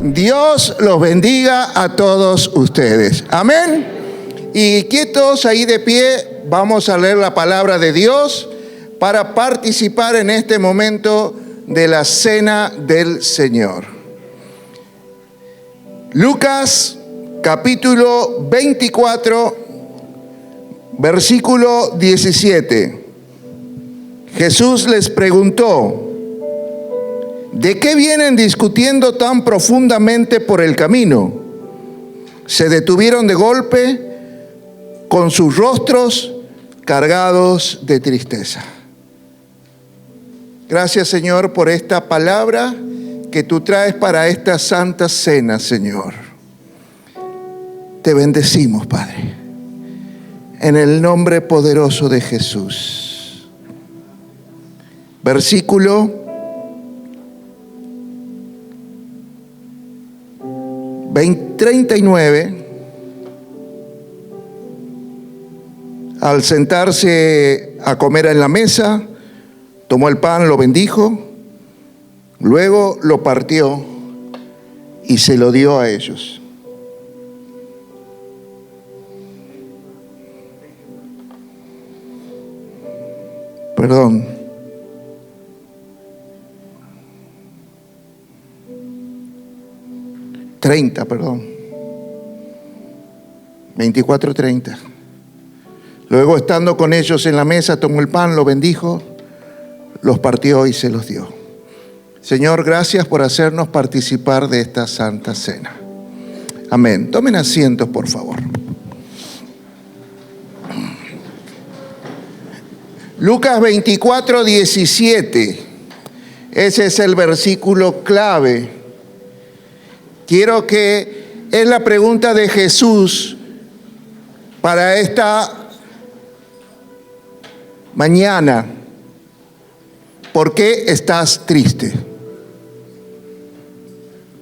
Dios los bendiga a todos ustedes. Amén. Y quietos ahí de pie, vamos a leer la palabra de Dios para participar en este momento de la cena del Señor. Lucas capítulo 24, versículo 17. Jesús les preguntó: ¿de qué vienen discutiendo tan profundamente por el camino? Se detuvieron de golpe con sus rostros cargados de tristeza. Gracias, Señor, por esta palabra que tú traes para esta santa cena, Señor. Te bendecimos, Padre, en el nombre poderoso de Jesús. Versículo 39. Al sentarse a comer en la mesa, tomó el pan, lo bendijo, luego lo partió y se lo dio a ellos. Perdón. 24:30. Luego, estando con ellos en la mesa, tomó el pan, lo bendijo, los partió y se los dio. Señor, gracias por hacernos participar de esta santa cena. Amén. Tomen asientos, por favor. Lucas 24:17. Ese es el versículo clave. Quiero que es la pregunta de Jesús para esta mañana. ¿Por qué estás triste?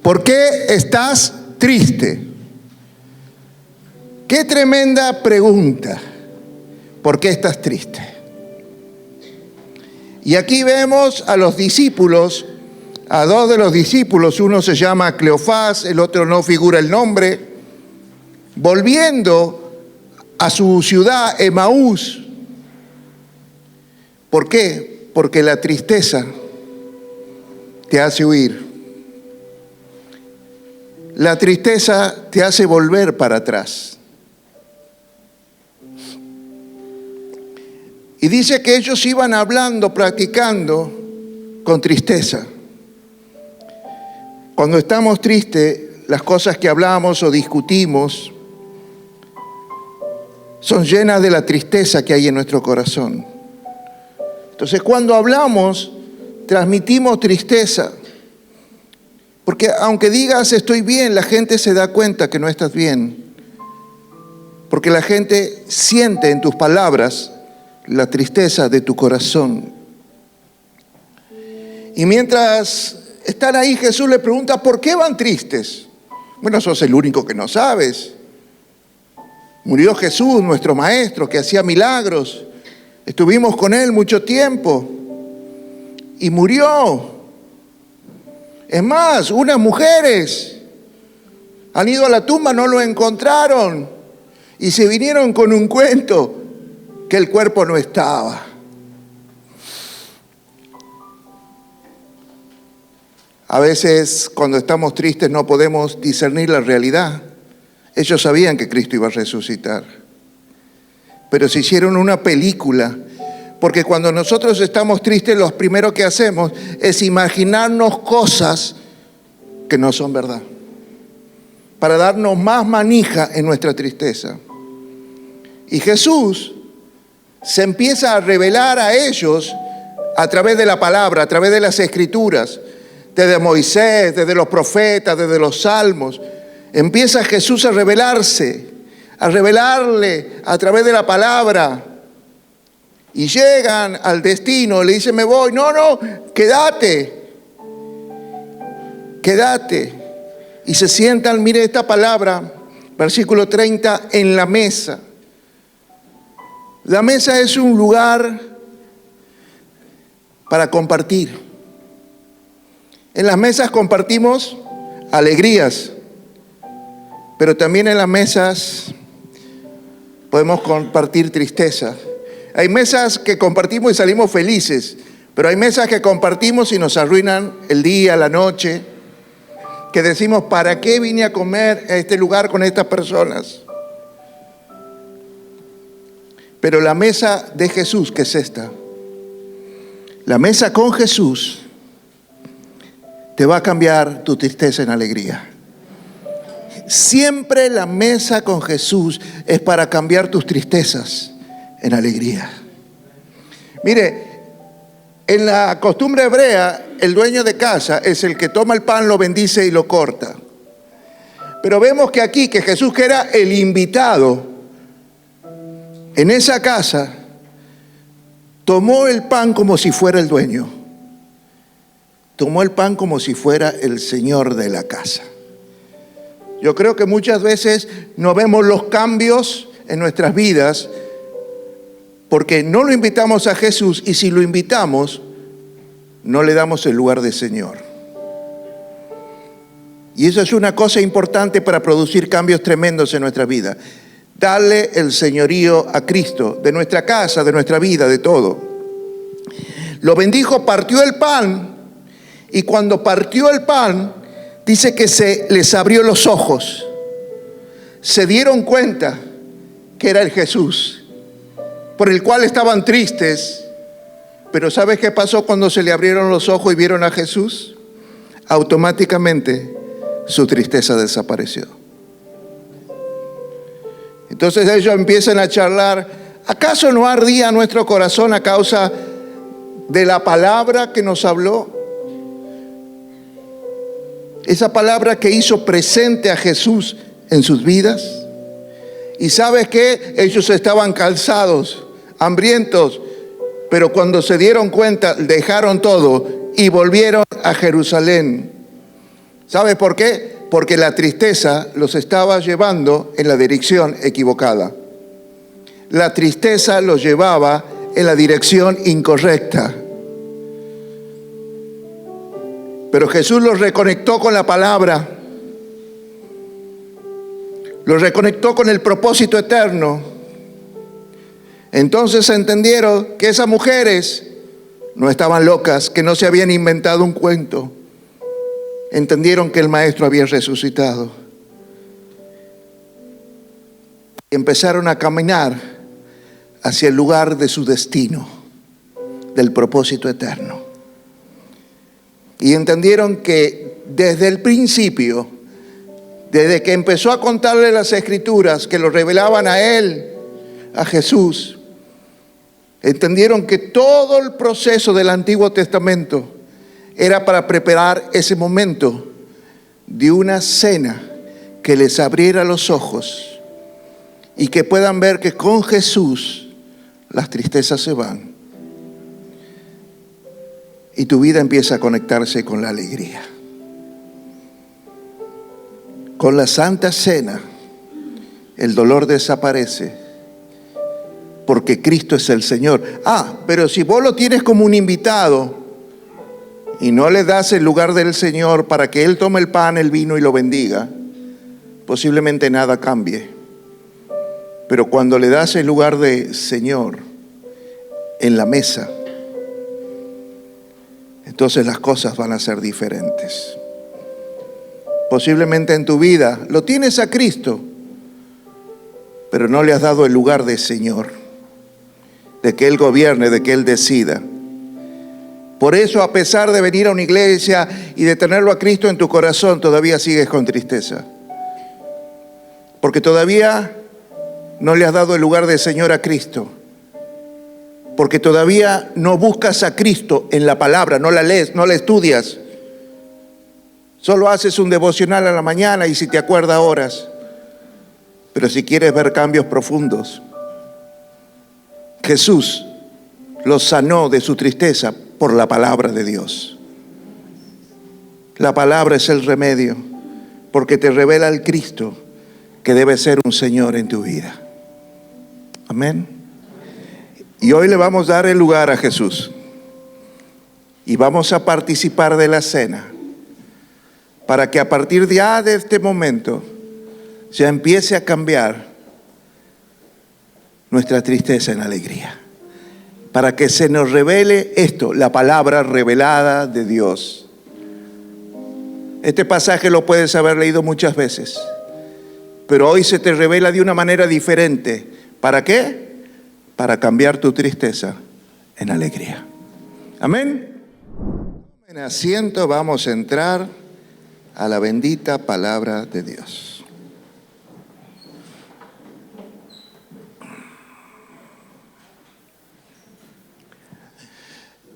¿Por qué estás triste? Qué tremenda pregunta. ¿Por qué estás triste? Y aquí vemos a los discípulos, a dos de los discípulos, uno se llama Cleofás, el otro no figura el nombre, volviendo a su ciudad Emaús. ¿Por qué? Porque la tristeza te hace huir. La tristeza te hace volver para atrás. Y dice que ellos iban hablando, practicando con tristeza. Cuando estamos tristes, las cosas que hablamos o discutimos son llenas de la tristeza que hay en nuestro corazón. Entonces, cuando hablamos, transmitimos tristeza. Porque aunque digas estoy bien, la gente se da cuenta que no estás bien. Porque la gente siente en tus palabras la tristeza de tu corazón. Y mientras están ahí, Jesús le pregunta: ¿por qué van tristes? Bueno, sos el único que no sabes. Murió Jesús, nuestro maestro, que hacía milagros. Estuvimos con él mucho tiempo. Y murió. Es más, unas mujeres han ido a la tumba, no lo encontraron. Y se vinieron con un cuento que el cuerpo no estaba. A veces cuando estamos tristes no podemos discernir la realidad. Ellos sabían que Cristo iba a resucitar, pero se hicieron una película, porque cuando nosotros estamos tristes, lo primero que hacemos es imaginarnos cosas que no son verdad, para darnos más manija en nuestra tristeza. Y Jesús se empieza a revelar a ellos a través de la palabra, a través de las escrituras, desde Moisés, desde los profetas, desde los salmos. Empieza Jesús a revelarse, a revelarle a través de la palabra. Y llegan al destino, le dicen: me voy. No, quédate. Y se sientan, mire esta palabra, versículo 30, en la mesa. La mesa es un lugar para compartir. En las mesas compartimos alegrías, pero también en las mesas podemos compartir tristeza. Hay mesas que compartimos y salimos felices, pero hay mesas que compartimos y nos arruinan el día, la noche, que decimos, ¿para qué vine a comer a este lugar con estas personas? Pero la mesa de Jesús, ¿qué es esta? La mesa con Jesús te va a cambiar tu tristeza en alegría. Siempre la mesa con Jesús es para cambiar tus tristezas en alegría. Mire, en la costumbre hebrea, el dueño de casa es el que toma el pan, lo bendice y lo corta. Pero vemos que aquí, que Jesús, que era el invitado en esa casa, tomó el pan como si fuera el dueño. Tomó el pan como si fuera el señor de la casa. Yo creo que muchas veces no vemos los cambios en nuestras vidas porque no lo invitamos a Jesús, y si lo invitamos, no le damos el lugar de Señor. Y eso es una cosa importante para producir cambios tremendos en nuestra vida. Darle el señorío a Cristo, de nuestra casa, de nuestra vida, de todo. Lo bendijo, partió el pan, y cuando partió el pan, dice que se les abrió los ojos. Se dieron cuenta que era el Jesús, por el cual estaban tristes. Pero ¿sabes qué pasó cuando se le abrieron los ojos y vieron a Jesús? Automáticamente su tristeza desapareció. Entonces ellos empiezan a charlar. ¿Acaso no ardía nuestro corazón a causa de la palabra que nos habló? Esa palabra que hizo presente a Jesús en sus vidas. Y ¿sabes qué? Ellos estaban cansados, hambrientos, pero cuando se dieron cuenta, dejaron todo y volvieron a Jerusalén. ¿Sabes por qué? Porque la tristeza los estaba llevando en la dirección equivocada. La tristeza los llevaba en la dirección incorrecta. Pero Jesús los reconectó con la palabra. Los reconectó con el propósito eterno. Entonces entendieron que esas mujeres no estaban locas, que no se habían inventado un cuento. Entendieron que el Maestro había resucitado. Y empezaron a caminar hacia el lugar de su destino, del propósito eterno. Y entendieron que desde el principio, desde que empezó a contarle las Escrituras que lo revelaban a él, a Jesús, entendieron que todo el proceso del Antiguo Testamento era para preparar ese momento de una cena que les abriera los ojos y que puedan ver que con Jesús las tristezas se van y tu vida empieza a conectarse con la alegría. Con la Santa Cena, el dolor desaparece porque Cristo es el Señor. Pero si vos lo tienes como un invitado y no le das el lugar del Señor para que Él tome el pan, el vino y lo bendiga, posiblemente nada cambie. Pero cuando le das el lugar de Señor en la mesa, entonces las cosas van a ser diferentes. Posiblemente en tu vida lo tienes a Cristo, pero no le has dado el lugar de Señor, de que Él gobierne, de que Él decida. Por eso, a pesar de venir a una iglesia y de tenerlo a Cristo en tu corazón, todavía sigues con tristeza. Porque todavía no le has dado el lugar de Señor a Cristo. Porque todavía no buscas a Cristo en la palabra, no la lees, no la estudias. Solo haces un devocional a la mañana y si te acuerdas oras. Pero si quieres ver cambios profundos, Jesús los sanó de su tristeza por la palabra de Dios. La palabra es el remedio, porque te revela el Cristo que debe ser un Señor en tu vida. Amén. Y hoy le vamos a dar el lugar a Jesús y vamos a participar de la cena. para que a partir de este momento ya empiece a cambiar nuestra tristeza en alegría. Para que se nos revele esto, la palabra revelada de Dios. Este pasaje lo puedes haber leído muchas veces, pero hoy se te revela de una manera diferente. ¿Para qué? Para cambiar tu tristeza en alegría. Amén. En asiento, vamos a entrar a la bendita palabra de Dios.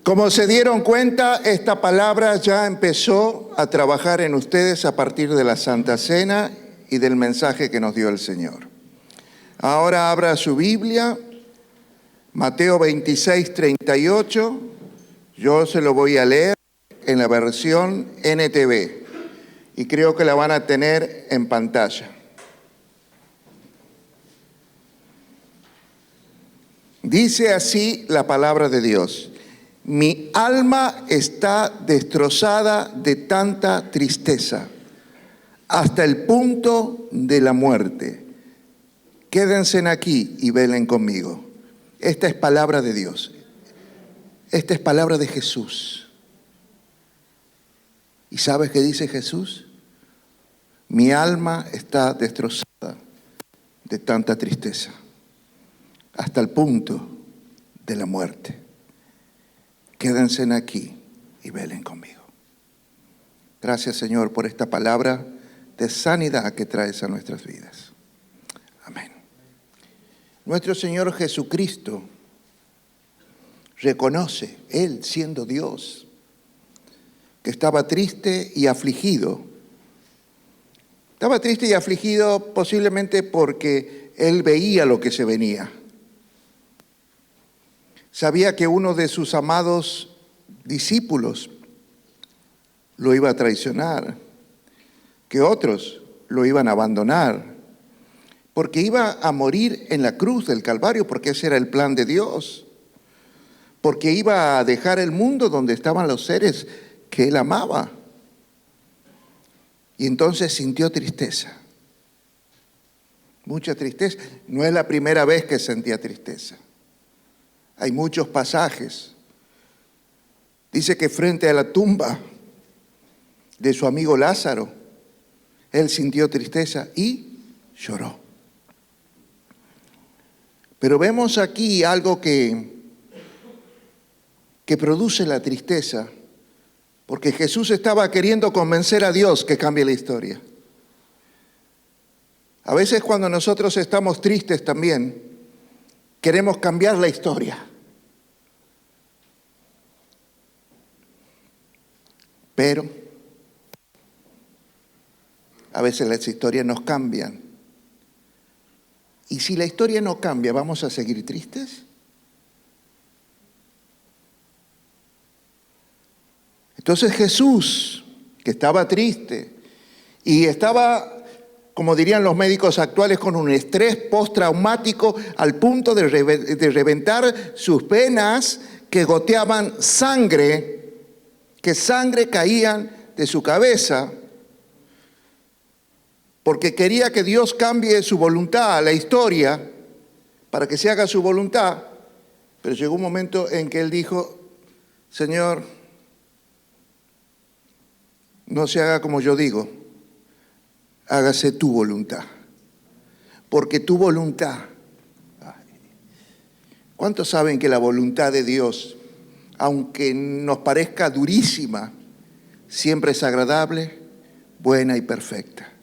Como se dieron cuenta, esta palabra ya empezó a trabajar en ustedes a partir de la Santa Cena y del mensaje que nos dio el Señor. Ahora abra su Biblia, Mateo 26, 38. Yo se lo voy a leer en la versión NTV y creo que la van a tener en pantalla. Dice así la palabra de Dios: mi alma está destrozada de tanta tristeza, hasta el punto de la muerte. Quédense aquí y velen conmigo. Esta es palabra de Dios. Esta es palabra de Jesús. ¿Y sabes qué dice Jesús? Mi alma está destrozada de tanta tristeza, hasta el punto de la muerte. Quédense aquí y velen conmigo. Gracias, Señor, por esta palabra de sanidad que traes a nuestras vidas. Amén. Nuestro Señor Jesucristo reconoce, Él siendo Dios, que estaba triste y afligido. Estaba triste y afligido posiblemente porque Él veía lo que se venía. Sabía que uno de sus amados discípulos lo iba a traicionar, que otros lo iban a abandonar, porque iba a morir en la cruz del Calvario, porque ese era el plan de Dios, porque iba a dejar el mundo donde estaban los seres que Él amaba. Y entonces sintió tristeza, mucha tristeza. No es la primera vez que sentía tristeza. Hay muchos pasajes. Dice que frente a la tumba de su amigo Lázaro, él sintió tristeza y lloró. Pero vemos aquí algo que produce la tristeza, porque Jesús estaba queriendo convencer a Dios que cambie la historia. A veces cuando nosotros estamos tristes también, queremos cambiar la historia. Pero a veces las historias nos cambian. Y si la historia no cambia, ¿vamos a seguir tristes? Entonces Jesús, que estaba triste y estaba, como dirían los médicos actuales, con un estrés postraumático al punto de reventar sus venas que goteaban sangre, que sangre caían de su cabeza, porque quería que Dios cambie su voluntad, la historia, para que se haga su voluntad. Pero llegó un momento en que él dijo: Señor, no se haga como yo digo, hágase tu voluntad. Porque tu voluntad, ¿cuántos saben que la voluntad de Dios, aunque nos parezca durísima, siempre es agradable, buena y perfecta?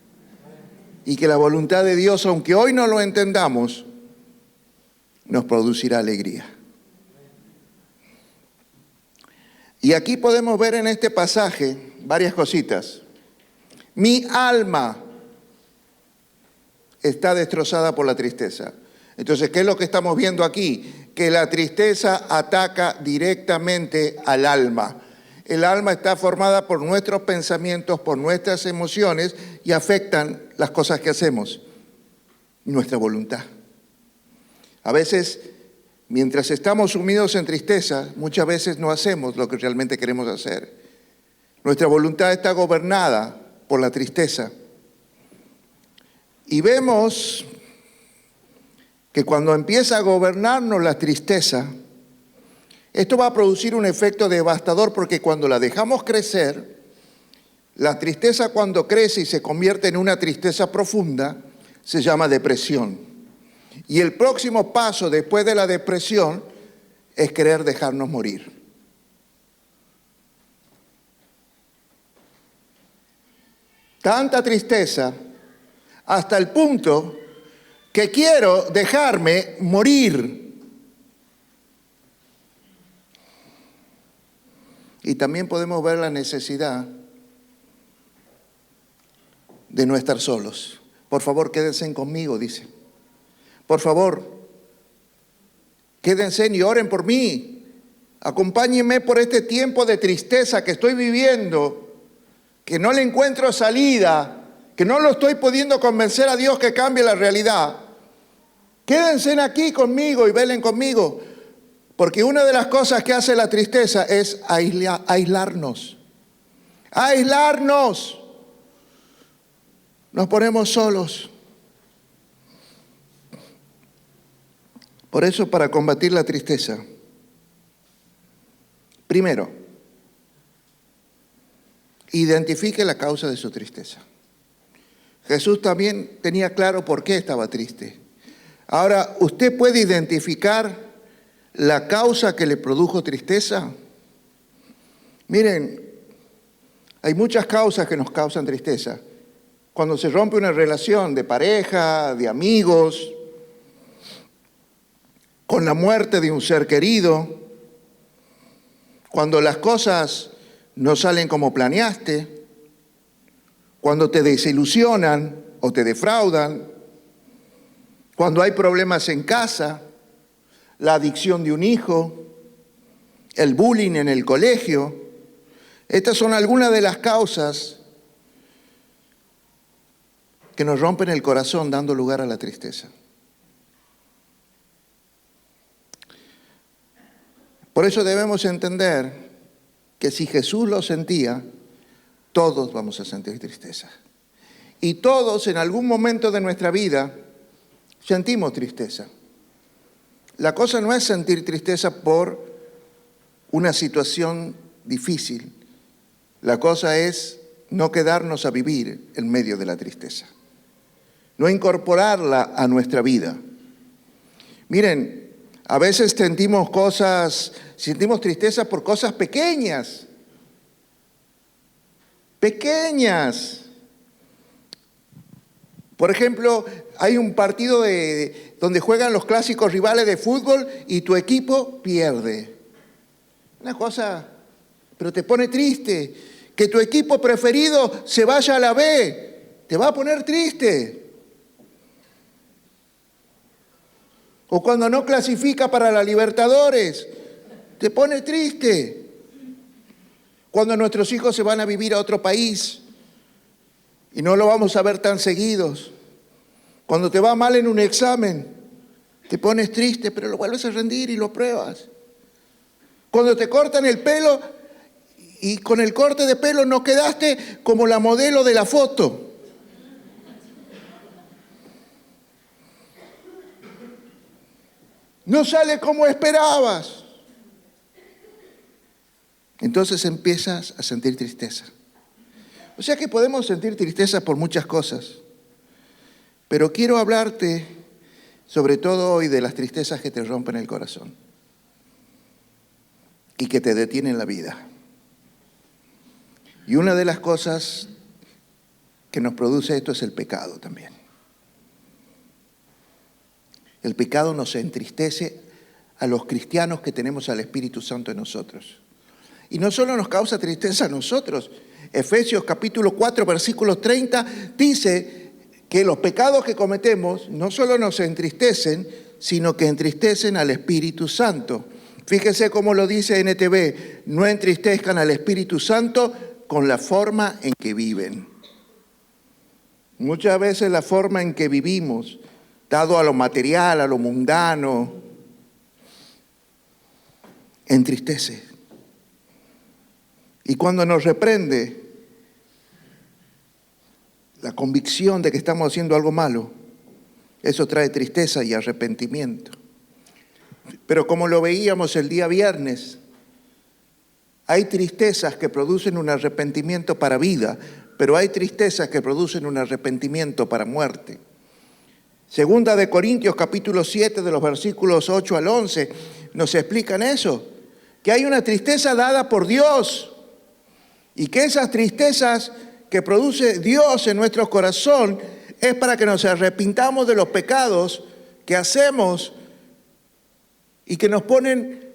Y que la voluntad de Dios, aunque hoy no lo entendamos, nos producirá alegría. Y aquí podemos ver en este pasaje varias cositas. Mi alma está destrozada por la tristeza. Entonces, ¿qué es lo que estamos viendo aquí? Que la tristeza ataca directamente al alma. El alma está formada por nuestros pensamientos, por nuestras emociones y afectan las cosas que hacemos, nuestra voluntad. A veces, mientras estamos sumidos en tristeza, muchas veces no hacemos lo que realmente queremos hacer. Nuestra voluntad está gobernada por la tristeza. Y vemos que cuando empieza a gobernarnos la tristeza, esto va a producir un efecto devastador, porque cuando la dejamos crecer, la tristeza cuando crece y se convierte en una tristeza profunda, se llama depresión. Y el próximo paso después de la depresión es querer dejarnos morir. Tanta tristeza hasta el punto que quiero dejarme morir. Y también podemos ver la necesidad de no estar solos. Por favor, quédense conmigo, dice. Por favor, quédense y oren por mí. Acompáñenme por este tiempo de tristeza que estoy viviendo, que no le encuentro salida, que no lo estoy pudiendo convencer a Dios que cambie la realidad. Quédense aquí conmigo y velen conmigo, porque una de las cosas que hace la tristeza es aislarnos. Aislarnos. Nos ponemos solos. Por eso, para combatir la tristeza, primero, identifique la causa de su tristeza. Jesús también tenía claro por qué estaba triste. Ahora, ¿usted puede identificar la causa que le produjo tristeza? Miren, hay muchas causas que nos causan tristeza. Cuando se rompe una relación de pareja, de amigos, con la muerte de un ser querido, cuando las cosas no salen como planeaste, cuando te desilusionan o te defraudan, cuando hay problemas en casa, la adicción de un hijo, el bullying en el colegio. Estas son algunas de las causas que nos rompen el corazón, dando lugar a la tristeza. Por eso debemos entender que si Jesús lo sentía, todos vamos a sentir tristeza. Y todos en algún momento de nuestra vida sentimos tristeza. La cosa no es sentir tristeza por una situación difícil. La cosa es no quedarnos a vivir en medio de la tristeza. No incorporarla a nuestra vida. Miren, a veces sentimos tristeza por cosas pequeñas. Pequeñas. Por ejemplo, hay un partido donde juegan los clásicos rivales de fútbol y tu equipo pierde. Una cosa, pero te pone triste. Que tu equipo preferido se vaya a la B, te va a poner triste. O cuando no clasifica para la Libertadores, te pone triste. Cuando nuestros hijos se van a vivir a otro país y no lo vamos a ver tan seguidos. Cuando te va mal en un examen, te pones triste, pero lo vuelves a rendir y lo pruebas. Cuando te cortan el pelo y con el corte de pelo no quedaste como la modelo de la foto. No sale como esperabas. Entonces empiezas a sentir tristeza. O sea que podemos sentir tristeza por muchas cosas. Pero quiero hablarte sobre todo hoy de las tristezas que te rompen el corazón y que te detienen la vida. Y una de las cosas que nos produce esto es el pecado también. El pecado nos entristece a los cristianos que tenemos al Espíritu Santo en nosotros. Y no solo nos causa tristeza a nosotros. Efesios capítulo 4, versículo 30 dice que los pecados que cometemos no solo nos entristecen, sino que entristecen al Espíritu Santo. Fíjese cómo lo dice NTV: no entristezcan al Espíritu Santo con la forma en que viven. Muchas veces la forma en que vivimos, dado a lo material, a lo mundano, entristece. Y cuando nos reprende, la convicción de que estamos haciendo algo malo, eso trae tristeza y arrepentimiento. Pero como lo veíamos el día viernes, hay tristezas que producen un arrepentimiento para vida, pero hay tristezas que producen un arrepentimiento para muerte. Segunda de Corintios capítulo 7 de los versículos 8 al 11 nos explican eso, que hay una tristeza dada por Dios y que esas tristezas que produce Dios en nuestro corazón es para que nos arrepintamos de los pecados que hacemos y que nos ponen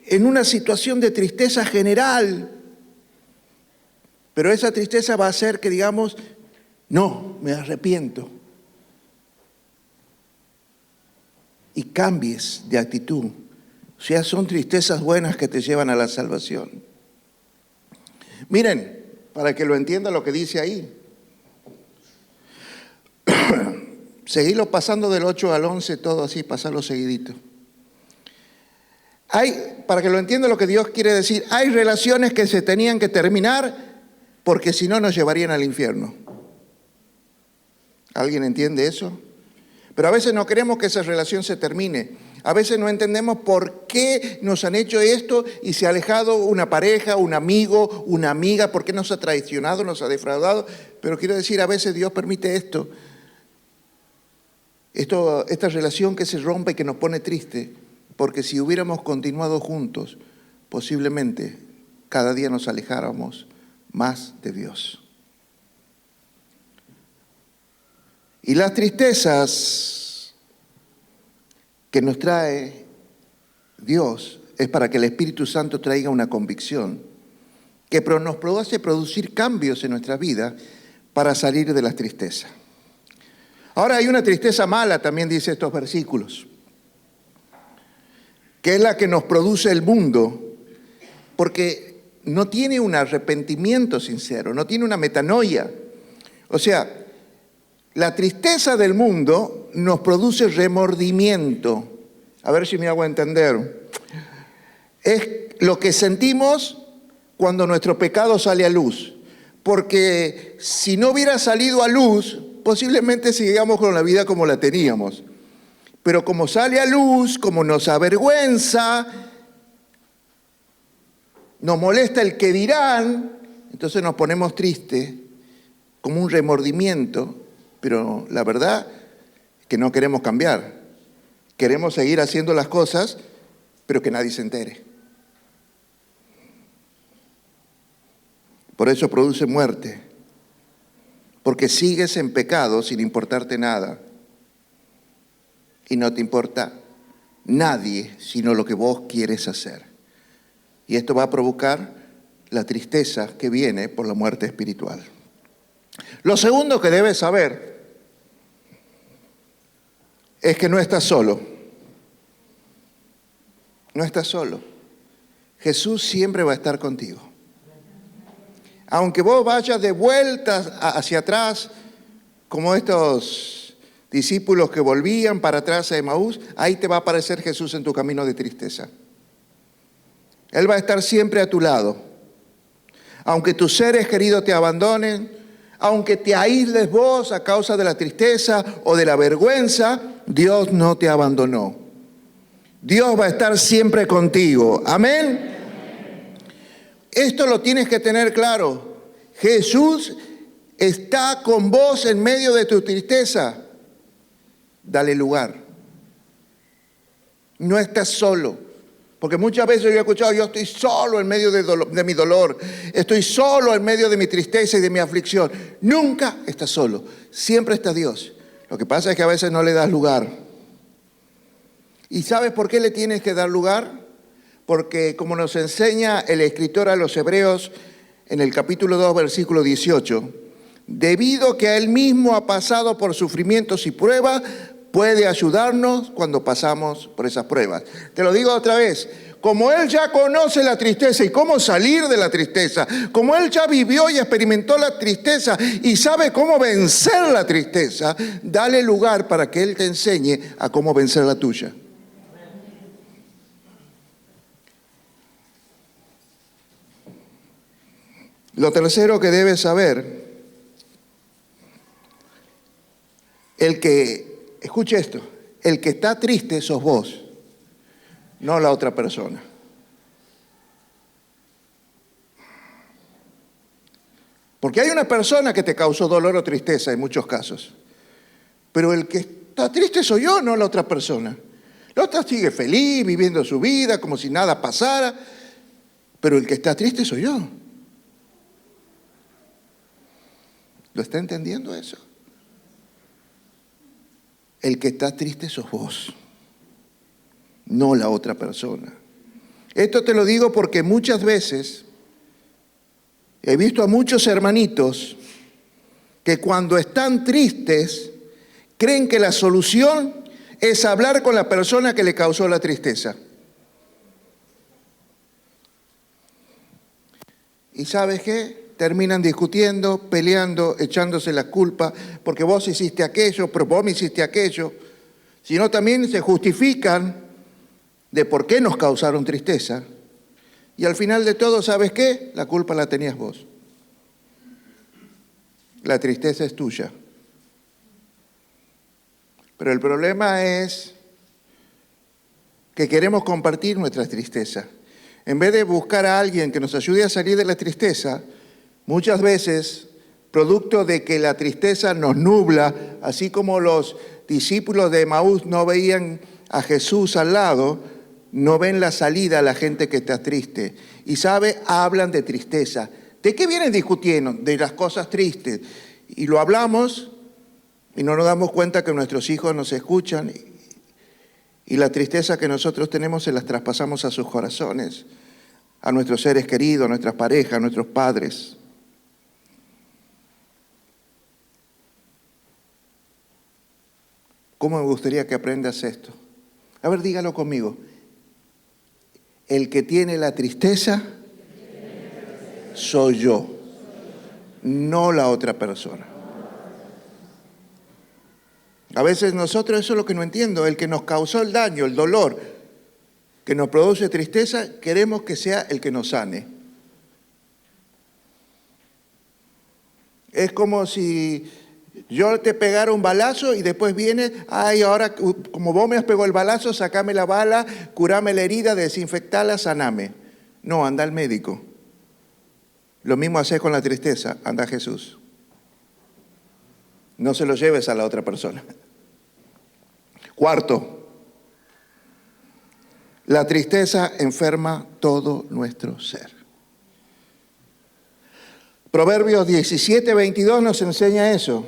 en una situación de tristeza general. Pero esa tristeza va a hacer que digamos, no, me arrepiento. Y cambies de actitud. O sea, son tristezas buenas que te llevan a la salvación. Miren, para que lo entienda lo que dice ahí. Seguirlo pasando del 8 al 11, todo así, pasarlo seguidito. Para que lo entienda lo que Dios quiere decir, hay relaciones que se tenían que terminar porque si no nos llevarían al infierno. ¿Alguien entiende eso? Pero a veces no queremos que esa relación se termine. A veces no entendemos por qué nos han hecho esto y se ha alejado una pareja, un amigo, una amiga, por qué nos ha traicionado, nos ha defraudado. Pero quiero decir, a veces Dios permite esto. Esta relación que se rompe y que nos pone triste, porque si hubiéramos continuado juntos, posiblemente cada día nos alejáramos más de Dios. Y las tristezas que nos trae Dios es para que el Espíritu Santo traiga una convicción que nos hace producir cambios en nuestra vida para salir de la tristeza. Ahora hay una tristeza mala, también dice estos versículos, que es la que nos produce el mundo, porque no tiene un arrepentimiento sincero, no tiene una metanoia. O sea, la tristeza del mundo nos produce remordimiento. A ver si me hago entender. Es lo que sentimos cuando nuestro pecado sale a luz. Porque si no hubiera salido a luz, posiblemente sigamos con la vida como la teníamos. Pero como sale a luz, como nos avergüenza, nos molesta el que dirán, entonces nos ponemos tristes, como un remordimiento. Pero la verdad es que no queremos cambiar. Queremos seguir haciendo las cosas, pero que nadie se entere. Por eso produce muerte. Porque sigues en pecado sin importarte nada. Y no te importa nadie, sino lo que vos quieres hacer. Y esto va a provocar la tristeza que viene por la muerte espiritual. Lo segundo que debes saber es que no estás solo. No estás solo. Jesús siempre va a estar contigo. Aunque vos vayas de vuelta hacia atrás, como estos discípulos que volvían para atrás a Emaús, ahí te va a aparecer Jesús en tu camino de tristeza. Él va a estar siempre a tu lado. Aunque tus seres queridos te abandonen, aunque te aísles vos a causa de la tristeza o de la vergüenza, Dios no te abandonó. Dios va a estar siempre contigo. Amén. Esto lo tienes que tener claro. Jesús está con vos en medio de tu tristeza. Dale lugar. No estás solo. Porque muchas veces yo he escuchado, yo estoy solo en medio de mi dolor. Estoy solo en medio de mi tristeza y de mi aflicción. Nunca estás solo. Siempre está Dios. Lo que pasa es que a veces no le das lugar. ¿Y sabes por qué le tienes que dar lugar? Porque como nos enseña el escritor a los Hebreos en el capítulo 2, versículo 18, debido que a Él mismo ha pasado por sufrimientos y pruebas, puede ayudarnos cuando pasamos por esas pruebas. Te lo digo otra vez, como Él ya conoce la tristeza y cómo salir de la tristeza, como Él ya vivió y experimentó la tristeza y sabe cómo vencer la tristeza, dale lugar para que Él te enseñe a cómo vencer la tuya. Lo tercero que debes saber escuche esto, el que está triste sos vos, no la otra persona. Porque hay una persona que te causó dolor o tristeza en muchos casos. Pero el que está triste soy yo, no la otra persona. La otra sigue feliz, viviendo su vida, como si nada pasara. Pero el que está triste soy yo. ¿Lo está entendiendo eso? El que está triste sos vos, no la otra persona. Esto te lo digo porque muchas veces he visto a muchos hermanitos que cuando están tristes creen que la solución es hablar con la persona que le causó la tristeza. ¿Y sabes qué? Terminan discutiendo, peleando, echándose la culpa, porque vos hiciste aquello, pero vos me hiciste aquello. Sino también se justifican de por qué nos causaron tristeza. Y al final de todo, ¿sabes qué? La culpa la tenías vos. La tristeza es tuya. Pero el problema es que queremos compartir nuestra tristeza. En vez de buscar a alguien que nos ayude a salir de la tristeza, muchas veces, producto de que la tristeza nos nubla, así como los discípulos de Emaús no veían a Jesús al lado, no ven la salida a la gente que está triste. Y hablan de tristeza. ¿De qué vienen discutiendo? De las cosas tristes. Y lo hablamos y no nos damos cuenta que nuestros hijos nos escuchan y la tristeza que nosotros tenemos se las traspasamos a sus corazones, a nuestros seres queridos, a nuestras parejas, a nuestros padres. ¿Cómo me gustaría que aprendas esto? A ver, dígalo conmigo. El que tiene la tristeza soy yo, no la otra persona. A veces nosotros, eso es lo que no entiendo, el que nos causó el daño, el dolor, que nos produce tristeza, queremos que sea el que nos sane. Es como si yo te pegara un balazo y después viene, ahora como vos me has pegado el balazo, sacame la bala, curame la herida, desinfectala, saname. No, anda al médico. Lo mismo haces con la tristeza, anda a Jesús. No se lo lleves a la otra persona. Cuarto, la tristeza enferma todo nuestro ser. Proverbios 17:22 nos enseña eso.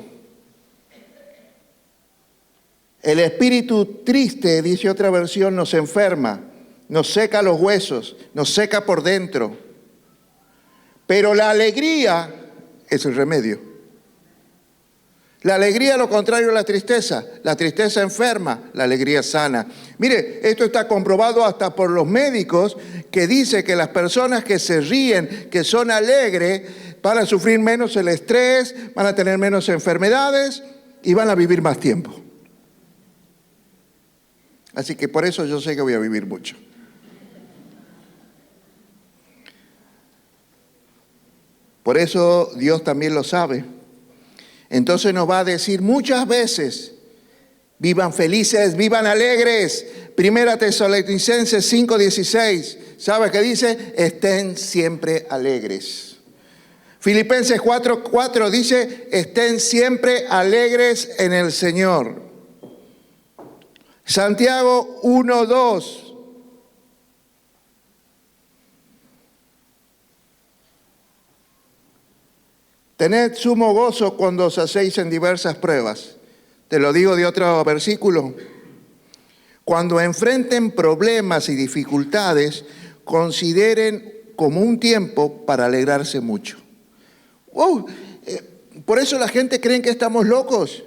El espíritu triste, dice otra versión, nos enferma, nos seca los huesos, nos seca por dentro. Pero la alegría es el remedio. La alegría es lo contrario a la tristeza. La tristeza enferma, la alegría sana. Mire, esto está comprobado hasta por los médicos que dice que las personas que se ríen, que son alegres, van a sufrir menos el estrés, van a tener menos enfermedades y van a vivir más tiempo. Así que por eso yo sé que voy a vivir mucho. Por eso Dios también lo sabe. Entonces nos va a decir muchas veces, vivan felices, vivan alegres. Primera Tesalonicenses 5:16, ¿sabe qué dice? Estén siempre alegres. Filipenses 4:4 dice, estén siempre alegres en el Señor. Santiago 1:2. Tened sumo gozo cuando os hacéis en diversas pruebas. Te lo digo de otro versículo. Cuando enfrenten problemas y dificultades, consideren como un tiempo para alegrarse mucho. Por eso la gente cree que estamos locos.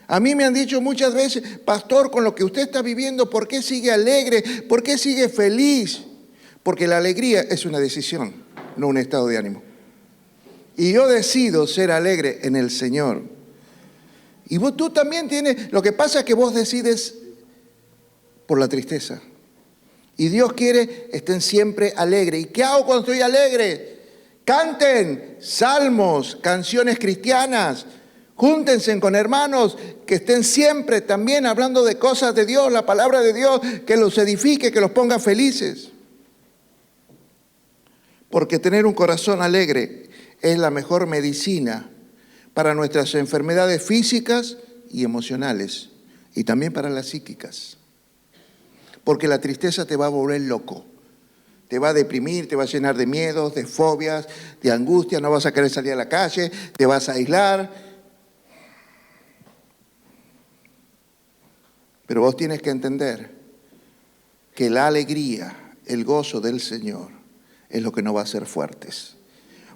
A mí me han dicho muchas veces, pastor, con lo que usted está viviendo, ¿por qué sigue alegre? ¿Por qué sigue feliz? Porque la alegría es una decisión, no un estado de ánimo. Y yo decido ser alegre en el Señor. Y tú también tienes, lo que pasa es que vos decides por la tristeza. Y Dios quiere, estén siempre alegres. ¿Y qué hago cuando estoy alegre? Canten salmos, canciones cristianas, Júntense con hermanos que estén siempre también hablando de cosas de Dios, la palabra de Dios, que los edifique, que los ponga felices. Porque tener un corazón alegre es la mejor medicina para nuestras enfermedades físicas y emocionales, y también para las psíquicas. Porque la tristeza te va a volver loco, te va a deprimir, te va a llenar de miedos, de fobias, de angustia, no vas a querer salir a la calle, te vas a aislar. Pero vos tienes que entender que la alegría, el gozo del Señor es lo que nos va a hacer fuertes.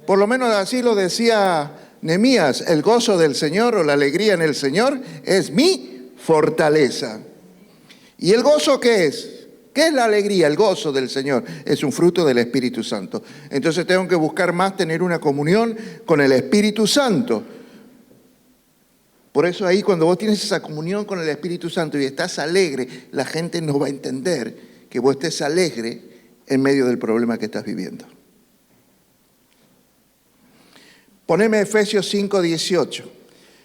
Por lo menos así lo decía Nehemías, el gozo del Señor o la alegría en el Señor es mi fortaleza. ¿Y el gozo qué es? ¿Qué es la alegría? El gozo del Señor es un fruto del Espíritu Santo. Entonces tengo que buscar más tener una comunión con el Espíritu Santo. Por eso ahí cuando vos tienes esa comunión con el Espíritu Santo y estás alegre, la gente no va a entender que vos estés alegre en medio del problema que estás viviendo. Poneme Efesios 5:18.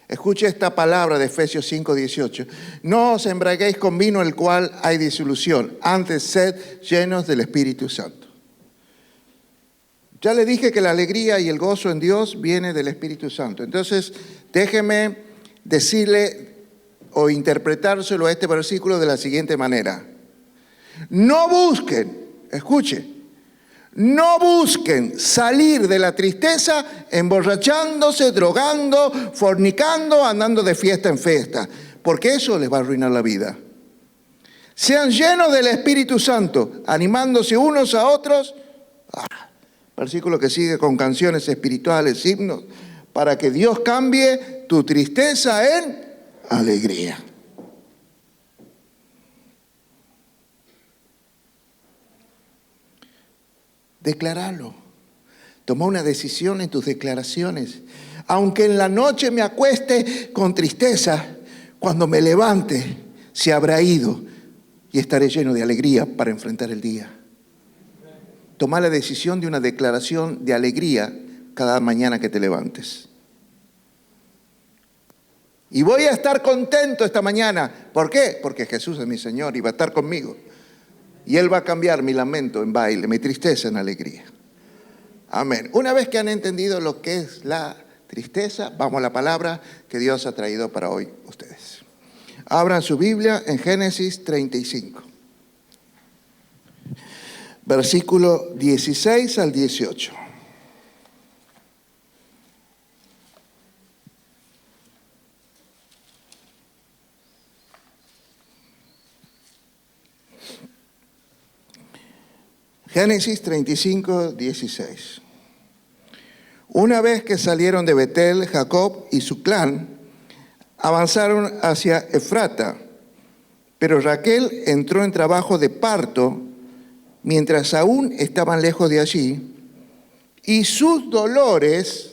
Escuche esta palabra de Efesios 5:18. No os embriaguéis con vino el cual hay disolución, antes sed llenos del Espíritu Santo. Ya le dije que la alegría y el gozo en Dios viene del Espíritu Santo. Entonces, déjeme decirle o interpretárselo a este versículo de la siguiente manera. No busquen, escuche, no busquen salir de la tristeza emborrachándose, drogando, fornicando, andando de fiesta en fiesta, porque eso les va a arruinar la vida. Sean llenos del Espíritu Santo, animándose unos a otros. Versículo que sigue con canciones espirituales, himnos, para que Dios cambie tu tristeza en alegría. Declaralo. Toma una decisión en tus declaraciones. Aunque en la noche me acueste con tristeza, cuando me levante se habrá ido y estaré lleno de alegría para enfrentar el día. Toma la decisión de una declaración de alegría cada mañana que te levantes. Y voy a estar contento esta mañana. ¿Por qué? Porque Jesús es mi Señor y va a estar conmigo. Y Él va a cambiar mi lamento en baile, mi tristeza en alegría. Amén. Una vez que han entendido lo que es la tristeza, vamos a la palabra que Dios ha traído para hoy ustedes. Abran su Biblia en Génesis 35. Versículo 16 al 18. Génesis 35, 16. Una vez que salieron de Betel, Jacob y su clan avanzaron hacia Efrata, pero Raquel entró en trabajo de parto mientras aún estaban lejos de allí, y sus dolores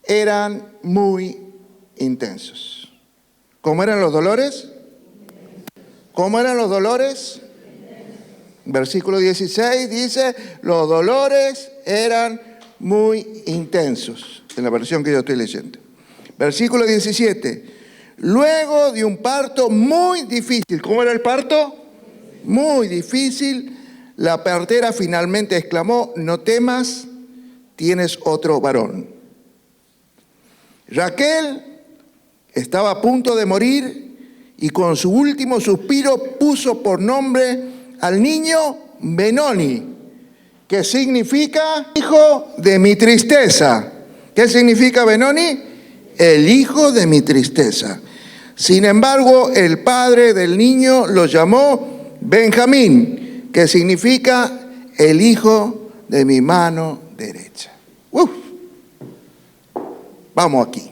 eran muy intensos. ¿Cómo eran los dolores? ¿Cómo eran los dolores? Versículo 16 dice, los dolores eran muy intensos, en la versión que yo estoy leyendo. Versículo 17, luego de un parto muy difícil. ¿Cómo era el parto? Muy difícil. La partera finalmente exclamó, no temas, tienes otro varón. Raquel estaba a punto de morir y con su último suspiro puso por nombre al niño Benoni, que significa hijo de mi tristeza. ¿Qué significa Benoni? El hijo de mi tristeza. Sin embargo, el padre del niño lo llamó Benjamín, que significa el hijo de mi mano derecha. Vamos aquí.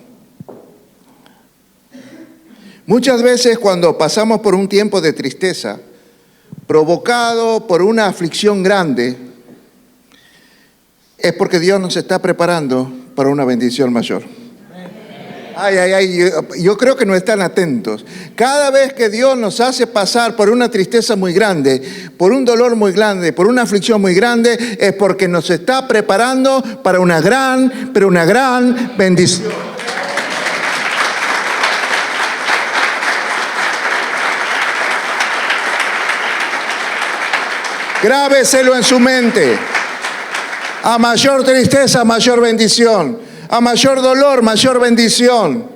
Muchas veces cuando pasamos por un tiempo de tristeza, provocado por una aflicción grande, es porque Dios nos está preparando para una bendición mayor. Yo creo que no están atentos. Cada vez que Dios nos hace pasar por una tristeza muy grande, por un dolor muy grande, por una aflicción muy grande, es porque nos está preparando para una gran, pero una gran bendición. Grábeselo en su mente. A mayor tristeza, mayor bendición. A mayor dolor, mayor bendición.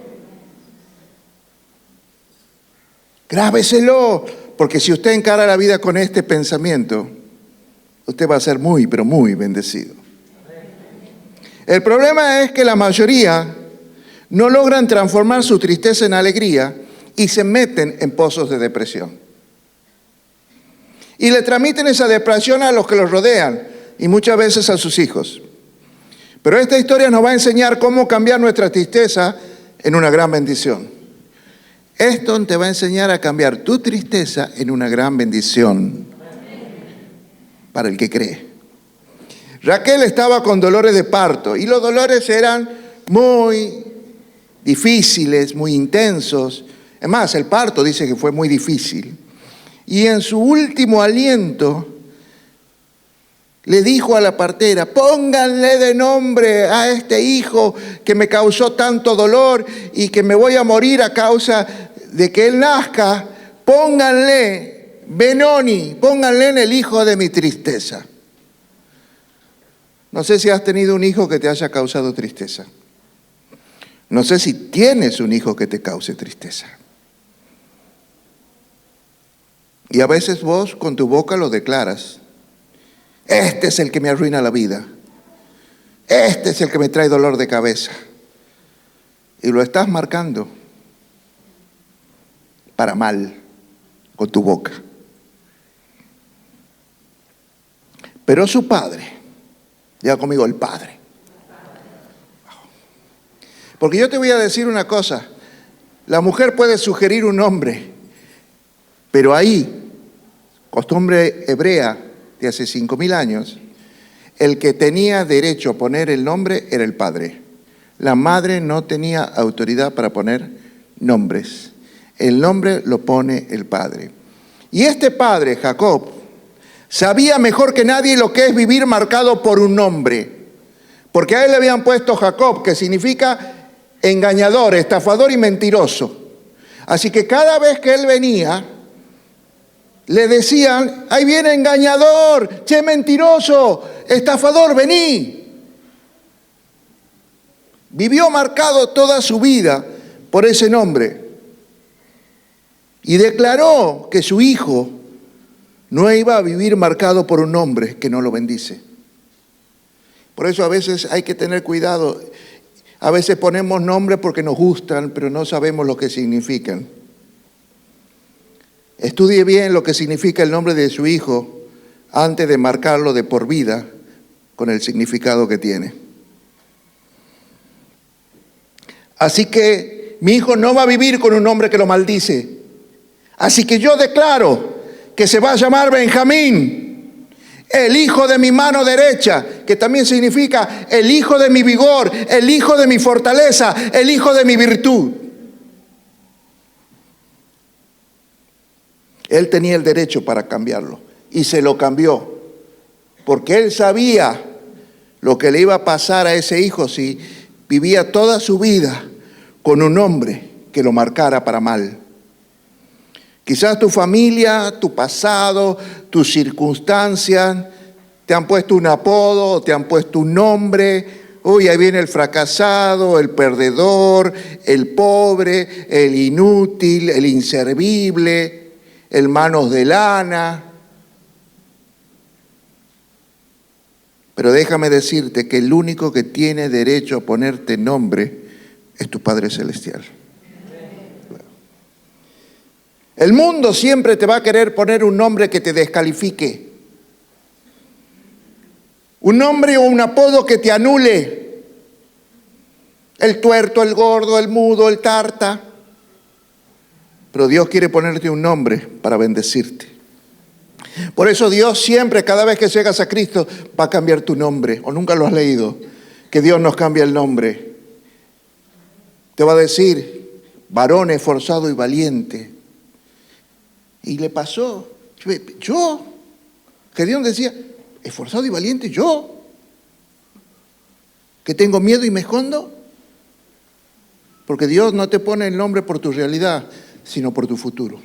Grábeselo, porque si usted encara la vida con este pensamiento, usted va a ser muy, pero muy bendecido. El problema es que la mayoría no logran transformar su tristeza en alegría y se meten en pozos de depresión. Y le transmiten esa depresión a los que los rodean y muchas veces a sus hijos. Pero esta historia nos va a enseñar cómo cambiar nuestra tristeza en una gran bendición. Esto te va a enseñar a cambiar tu tristeza en una gran bendición para el que cree. Raquel estaba con dolores de parto y los dolores eran muy difíciles, muy intensos. Es más, el parto dice que fue muy difícil. Y en su último aliento le dijo a la partera: pónganle de nombre a este hijo que me causó tanto dolor y que me voy a morir a causa de que él nazca. Pónganle Benoni, pónganle en el hijo de mi tristeza. No sé si has tenido un hijo que te haya causado tristeza. No sé si tienes un hijo que te cause tristeza. Y a veces vos con tu boca lo declaras. Este es el que me arruina la vida. Este es el que me trae dolor de cabeza. Y lo estás marcando para mal con tu boca. Pero su padre, diga conmigo, el padre. Porque yo te voy a decir una cosa. La mujer puede sugerir un nombre, pero ahí, costumbre hebrea de hace 5.000 años, el que tenía derecho a poner el nombre era el padre. La madre no tenía autoridad para poner nombres. El nombre lo pone el padre. Y este padre, Jacob, sabía mejor que nadie lo que es vivir marcado por un nombre. Porque a él le habían puesto Jacob, que significa engañador, estafador y mentiroso. Así que cada vez que él venía, le decían: ahí viene engañador, che, mentiroso, estafador, vení. Vivió marcado toda su vida por ese nombre. Y declaró que su hijo no iba a vivir marcado por un nombre que no lo bendice. Por eso a veces hay que tener cuidado. A veces ponemos nombres porque nos gustan, pero no sabemos lo que significan. Estudie bien lo que significa el nombre de su hijo antes de marcarlo de por vida con el significado que tiene. Así que mi hijo no va a vivir con un nombre que lo maldice. Así que yo declaro que se va a llamar Benjamín, el hijo de mi mano derecha, que también significa el hijo de mi vigor, el hijo de mi fortaleza, el hijo de mi virtud. Él tenía el derecho para cambiarlo y se lo cambió, porque él sabía lo que le iba a pasar a ese hijo si vivía toda su vida con un nombre que lo marcara para mal. Quizás tu familia, tu pasado, tus circunstancias te han puesto un apodo, te han puesto un nombre. Uy, ahí viene el fracasado, el perdedor, el pobre, el inútil, el inservible, el manos de lana. Pero déjame decirte que el único que tiene derecho a ponerte nombre es tu Padre Celestial. El mundo siempre te va a querer poner un nombre que te descalifique. Un nombre o un apodo que te anule. El tuerto, el gordo, el mudo, el tarta. Pero Dios quiere ponerte un nombre para bendecirte. Por eso Dios siempre, cada vez que llegas a Cristo, va a cambiar tu nombre. ¿O nunca lo has leído? Que Dios nos cambia el nombre. Te va a decir: varón esforzado y valiente. Y le pasó. Yo. Que Dios decía: esforzado y valiente, yo. Que tengo miedo y me escondo. Porque Dios no te pone el nombre por tu realidad, sino por tu futuro.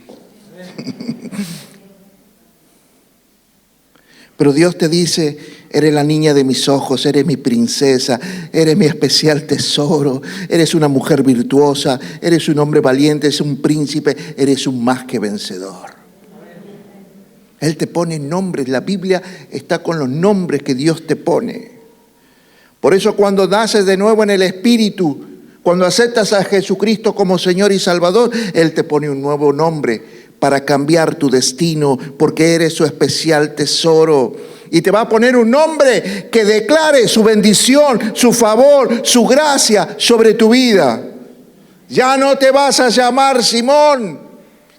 Pero Dios te dice, eres la niña de mis ojos, eres mi princesa, eres mi especial tesoro, eres una mujer virtuosa, eres un hombre valiente, eres un príncipe, eres un más que vencedor. Él te pone nombres, la Biblia está con los nombres que Dios te pone. Por eso cuando naces de nuevo en el Espíritu, cuando aceptas a Jesucristo como Señor y Salvador, Él te pone un nuevo nombre para cambiar tu destino, porque eres su especial tesoro. Y te va a poner un nombre que declare su bendición, su favor, su gracia sobre tu vida. Ya no te vas a llamar Simón,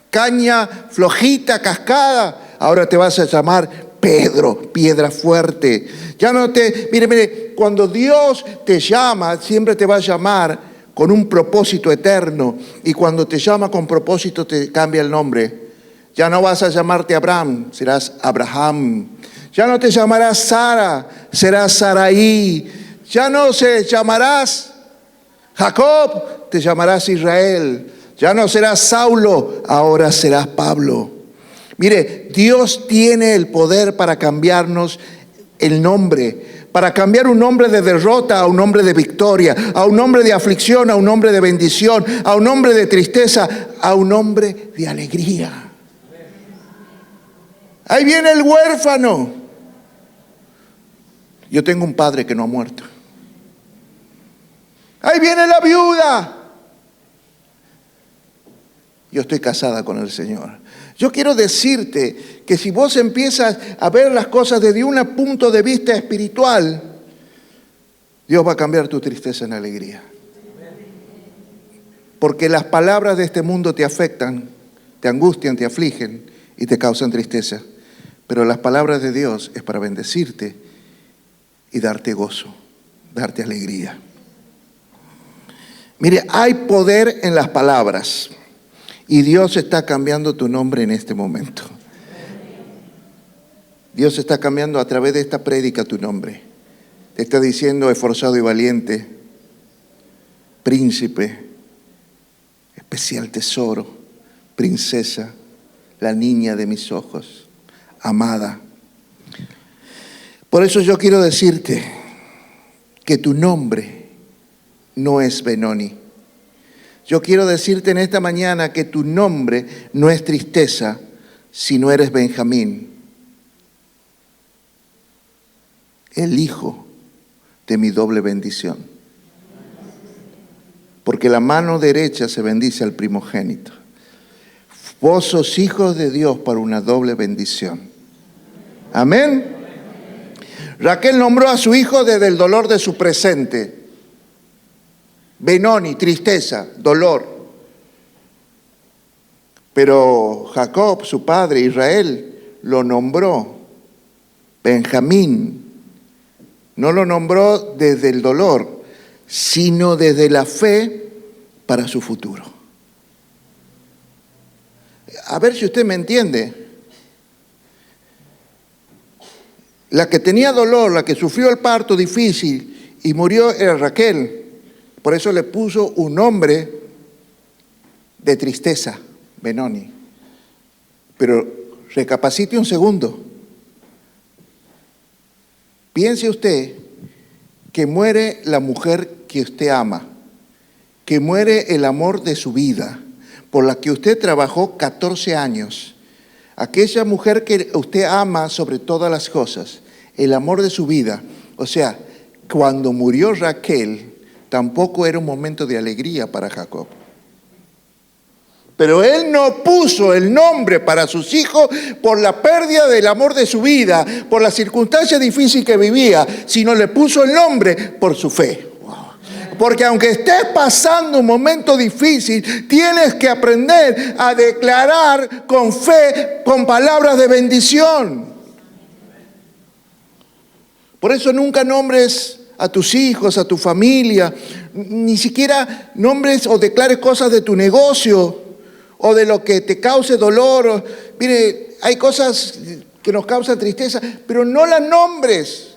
caña flojita, cascada. Ahora te vas a llamar Pedro, piedra fuerte. Ya no te... Mire, cuando Dios te llama, siempre te va a llamar con un propósito eterno. Y cuando te llama con propósito, te cambia el nombre. Ya no vas a llamarte Abraham, serás Abraham. Ya no te llamarás Sara, serás Saraí. Ya no se llamarás Jacob, te llamarás Israel. Ya no serás Saulo, ahora serás Pablo. Mire, Dios tiene el poder para cambiarnos el nombre. Para cambiar un nombre de derrota a un nombre de victoria, a un nombre de aflicción, a un nombre de bendición, a un nombre de tristeza, a un nombre de alegría. Ahí viene el huérfano. Yo tengo un padre que no ha muerto. Ahí viene la viuda. Yo estoy casada con el Señor. Yo quiero decirte que si vos empiezas a ver las cosas desde un punto de vista espiritual, Dios va a cambiar tu tristeza en alegría. Porque las palabras de este mundo te afectan, te angustian, te afligen y te causan tristeza. Pero las palabras de Dios es para bendecirte y darte gozo, darte alegría. Mire, hay poder en las palabras. Y Dios está cambiando tu nombre en este momento. Dios está cambiando a través de esta prédica tu nombre. Te está diciendo esforzado y valiente, príncipe, especial tesoro, princesa, la niña de mis ojos, amada. Por eso yo quiero decirte que tu nombre no es Benoni. Yo quiero decirte en esta mañana que tu nombre no es tristeza, sino eres Benjamín, el hijo de mi doble bendición. Porque la mano derecha se bendice al primogénito. Vos sos hijos de Dios para una doble bendición. Amén. Raquel nombró a su hijo desde el dolor de su presente. Benoni, tristeza, dolor. Pero Jacob, su padre, Israel, lo nombró Benjamín. No lo nombró desde el dolor, sino desde la fe para su futuro. A ver si usted me entiende. La que tenía dolor, la que sufrió el parto difícil y murió era Raquel. Por eso le puso un nombre de tristeza, Benoni. Pero recapacite un segundo. Piense usted que muere la mujer que usted ama, que muere el amor de su vida, por la que usted trabajó 14 años. Aquella mujer que usted ama sobre todas las cosas, el amor de su vida. O sea, cuando murió Raquel, tampoco era un momento de alegría para Jacob. Pero él no puso el nombre para sus hijos por la pérdida del amor de su vida, por la circunstancia difícil que vivía, sino le puso el nombre por su fe. Porque aunque estés pasando un momento difícil, tienes que aprender a declarar con fe, con palabras de bendición. Por eso nunca nombres a tus hijos, a tu familia, ni siquiera nombres o declares cosas de tu negocio o de lo que te cause dolor. Mire, hay cosas que nos causan tristeza, pero no las nombres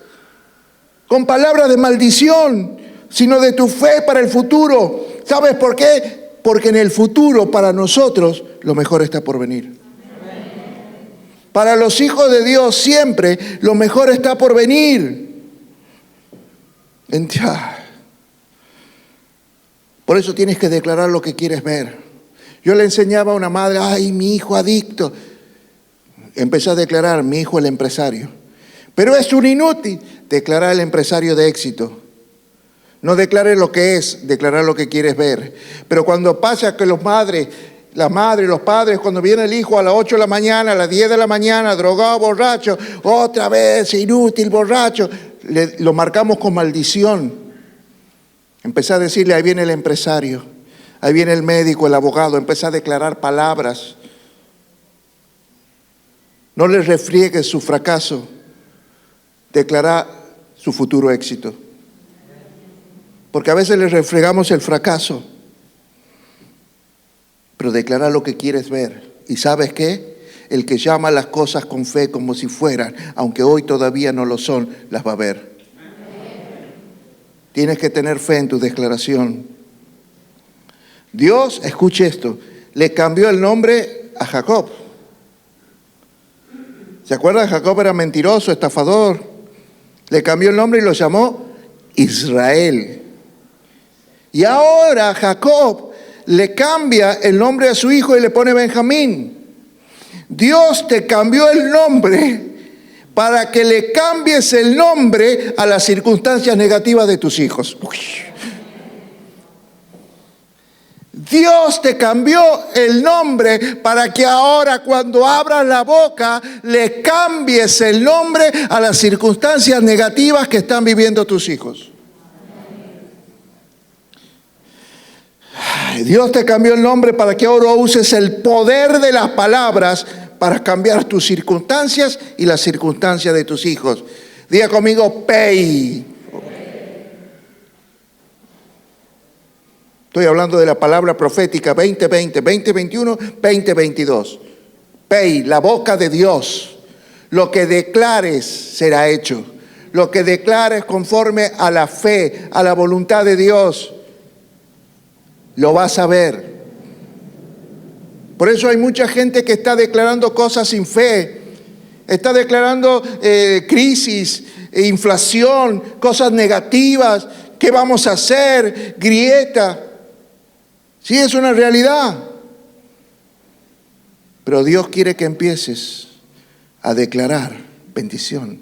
con palabras de maldición, sino de tu fe para el futuro. ¿Sabes por qué? Porque en el futuro para nosotros lo mejor está por venir. Para los hijos de Dios siempre lo mejor está por venir. Por eso tienes que declarar lo que quieres ver. Yo le enseñaba a una madre, ay, mi hijo adicto. Empecé a declarar, mi hijo el empresario. Pero es un inútil. Declarar el empresario de éxito. No declares lo que es, declarar lo que quieres ver. Pero cuando pasa que las madres, los padres, cuando viene el hijo a las 8 de la mañana, a las 10 de la mañana, drogado, borracho, otra vez, inútil, borracho, lo marcamos con maldición. Empecé a decirle, ahí viene el empresario, ahí viene el médico, el abogado. Empecé a declarar palabras. No le refriegues su fracaso, declara su futuro éxito. Porque a veces le refregamos el fracaso, pero declara lo que quieres ver. ¿Y sabes qué? El que llama las cosas con fe como si fueran, aunque hoy todavía no lo son, las va a ver. Tienes que tener fe en tu declaración. Dios, escuche esto, le cambió el nombre a Jacob. ¿Se acuerdan? Jacob era mentiroso, estafador. Le cambió el nombre y lo llamó Israel. Y ahora Jacob le cambia el nombre a su hijo y le pone Benjamín. Dios te cambió el nombre para que le cambies el nombre a las circunstancias negativas de tus hijos. Uy. Dios te cambió el nombre para que ahora cuando abras la boca le cambies el nombre a las circunstancias negativas que están viviendo tus hijos. Dios te cambió el nombre para que ahora uses el poder de las palabras para cambiar tus circunstancias y las circunstancias de tus hijos. Diga conmigo, pay. Estoy hablando de la palabra profética 2020, 2021, 2022. Pay, la boca de Dios. Lo que declares será hecho. Lo que declares conforme a la fe, a la voluntad de Dios, lo vas a ver. Por eso hay mucha gente que está declarando cosas sin fe. Está declarando crisis, inflación, cosas negativas. ¿Qué vamos a hacer? Grieta. Sí, es una realidad. Pero Dios quiere que empieces a declarar bendición,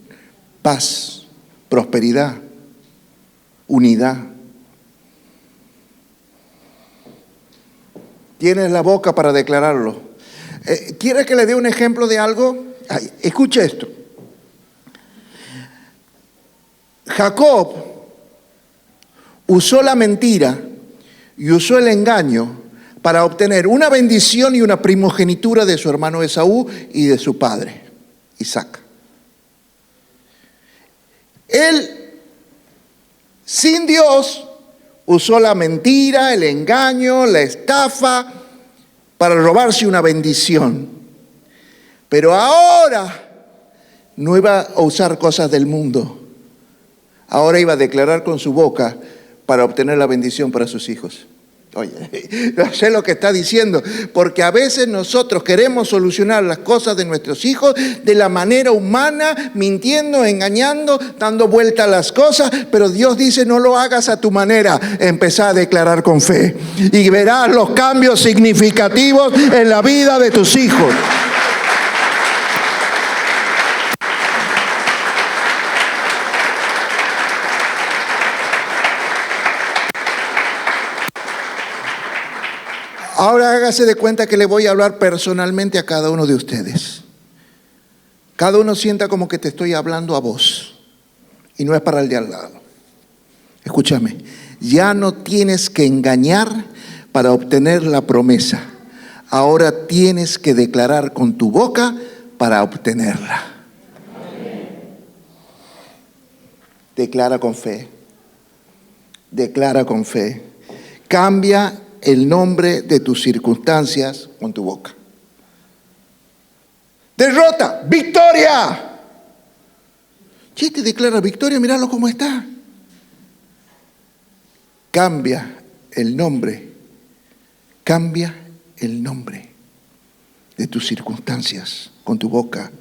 paz, prosperidad, unidad. Tienes la boca para declararlo. ¿Quiere que le dé un ejemplo de algo? Ay, escuche esto. Jacob usó la mentira y usó el engaño para obtener una bendición y una primogenitura de su hermano Esaú y de su padre, Isaac. Él, sin Dios, usó la mentira, el engaño, la estafa para robarse una bendición. Pero ahora no iba a usar cosas del mundo. Ahora iba a declarar con su boca para obtener la bendición para sus hijos. Oye, no sé lo que está diciendo, porque a veces nosotros queremos solucionar las cosas de nuestros hijos de la manera humana, mintiendo, engañando, dando vuelta a las cosas, pero Dios dice no lo hagas a tu manera, empezá a declarar con fe y verás los cambios significativos en la vida de tus hijos. Ahora hágase de cuenta que le voy a hablar personalmente a cada uno de ustedes. Cada uno sienta como que te estoy hablando a vos. Y no es para el de al lado. Escúchame, ya no tienes que engañar para obtener la promesa. Ahora tienes que declarar con tu boca para obtenerla. Declara con fe. Declara con fe. Cambia el nombre de tus circunstancias con tu boca. Derrota, victoria. ¿Quién te declara victoria? Míralo cómo está. Cambia el nombre. Cambia el nombre de tus circunstancias con tu boca.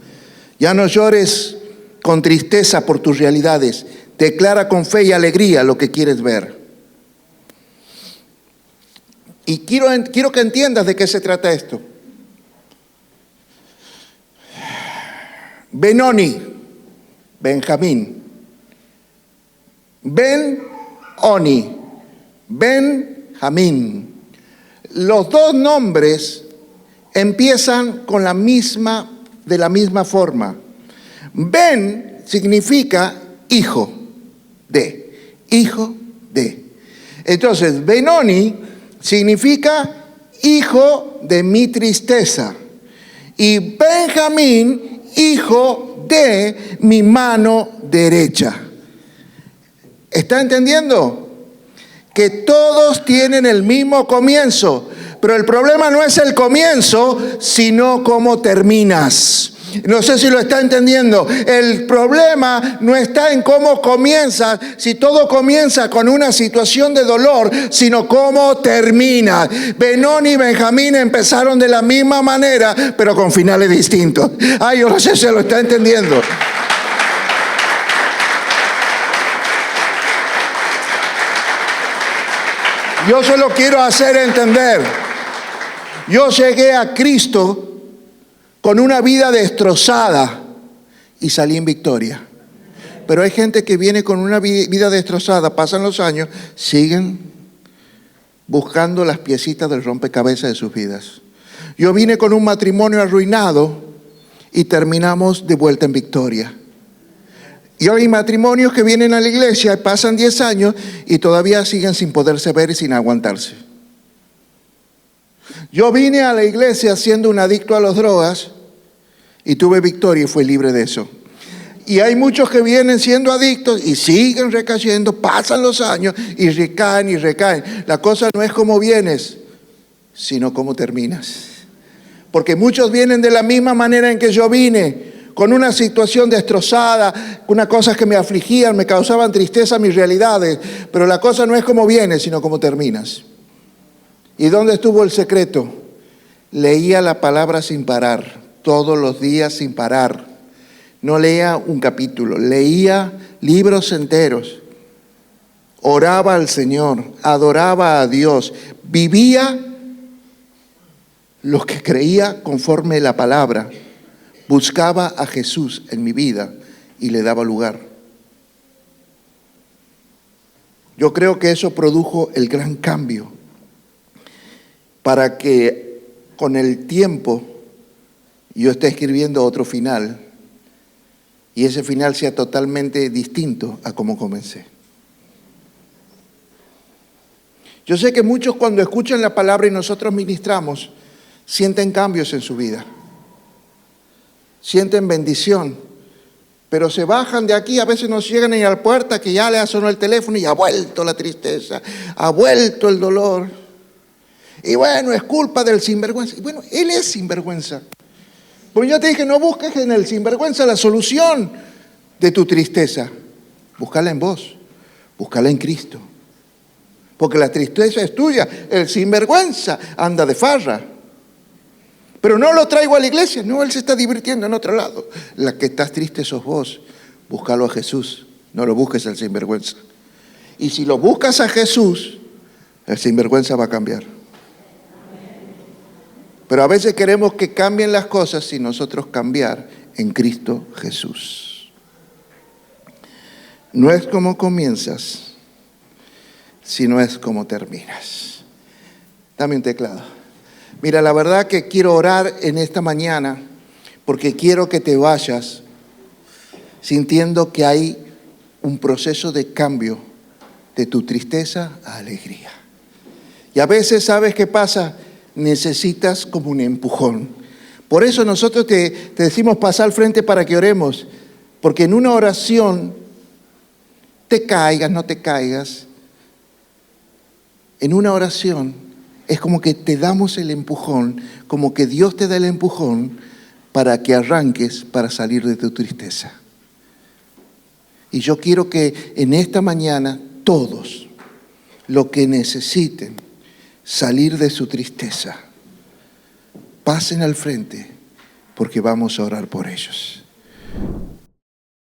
Ya no llores con tristeza por tus realidades. Declara con fe y alegría lo que quieres ver. Y quiero que entiendas de qué se trata esto. Benoni, Benjamín. Ben-Oni, Benjamín. Los dos nombres empiezan de la misma forma. Ben significa hijo de. Entonces, Benoni significa hijo de mi tristeza. Y Benjamín, hijo de mi mano derecha. ¿Está entendiendo? Que todos tienen el mismo comienzo, pero el problema no es el comienzo, sino cómo terminas. No sé si lo está entendiendo. El problema no está en cómo comienzas, si todo comienza con una situación de dolor, sino cómo termina. Benoni y Benjamín empezaron de la misma manera, pero con finales distintos. Ay, yo no sé si lo está entendiendo. Yo se lo quiero hacer entender. Yo llegué a Cristo con una vida destrozada y salí en victoria. Pero hay gente que viene con una vida destrozada, pasan los años, siguen buscando las piecitas del rompecabezas de sus vidas. Yo vine con un matrimonio arruinado y terminamos de vuelta en victoria. Y hay matrimonios que vienen a la iglesia y pasan 10 años y todavía siguen sin poderse ver y sin aguantarse. Yo vine a la iglesia siendo un adicto a las drogas y tuve victoria y fui libre de eso. Y hay muchos que vienen siendo adictos y siguen recayendo, pasan los años y recaen y recaen. La cosa no es cómo vienes, sino cómo terminas. Porque muchos vienen de la misma manera en que yo vine, con una situación destrozada, unas cosas que me afligían, me causaban tristeza mis realidades. Pero la cosa no es cómo vienes, sino cómo terminas. ¿Y dónde estuvo el secreto? Leía la palabra sin parar, todos los días sin parar. No leía un capítulo, leía libros enteros. Oraba al Señor, adoraba a Dios, vivía lo que creía conforme la palabra. Buscaba a Jesús en mi vida y le daba lugar. Yo creo que eso produjo el gran cambio para que con el tiempo yo esté escribiendo otro final y ese final sea totalmente distinto a como comencé. Yo sé que muchos cuando escuchan la palabra y nosotros ministramos, sienten cambios en su vida. Sienten bendición, pero se bajan de aquí, a veces no llegan ni a la puerta que ya le sonó el teléfono y ha vuelto la tristeza, ha vuelto el dolor. Y bueno, es culpa del sinvergüenza. Y bueno, él es sinvergüenza. Pues yo te dije, no busques en el sinvergüenza la solución de tu tristeza. Búscala en vos, búscala en Cristo. Porque la tristeza es tuya, el sinvergüenza anda de farra. Pero no lo traigo a la iglesia, no, él se está divirtiendo en otro lado. La que estás triste sos vos, búscalo a Jesús, no lo busques al sinvergüenza. Y si lo buscas a Jesús, el sinvergüenza va a cambiar. Pero a veces queremos que cambien las cosas sin nosotros cambiar en Cristo Jesús. No es como comienzas, sino es como terminas. Dame un teclado. Mira, la verdad que quiero orar en esta mañana porque quiero que te vayas sintiendo que hay un proceso de cambio de tu tristeza a alegría. Y a veces, ¿sabes qué pasa? Necesitas como un empujón. Por eso nosotros te decimos pasar al frente para que oremos, porque en una oración, te caigas, no te caigas, en una oración es como que te damos el empujón, como que Dios te da el empujón para que arranques para salir de tu tristeza. Y yo quiero que en esta mañana todos, lo que necesiten salir de su tristeza, pasen al frente porque vamos a orar por ellos.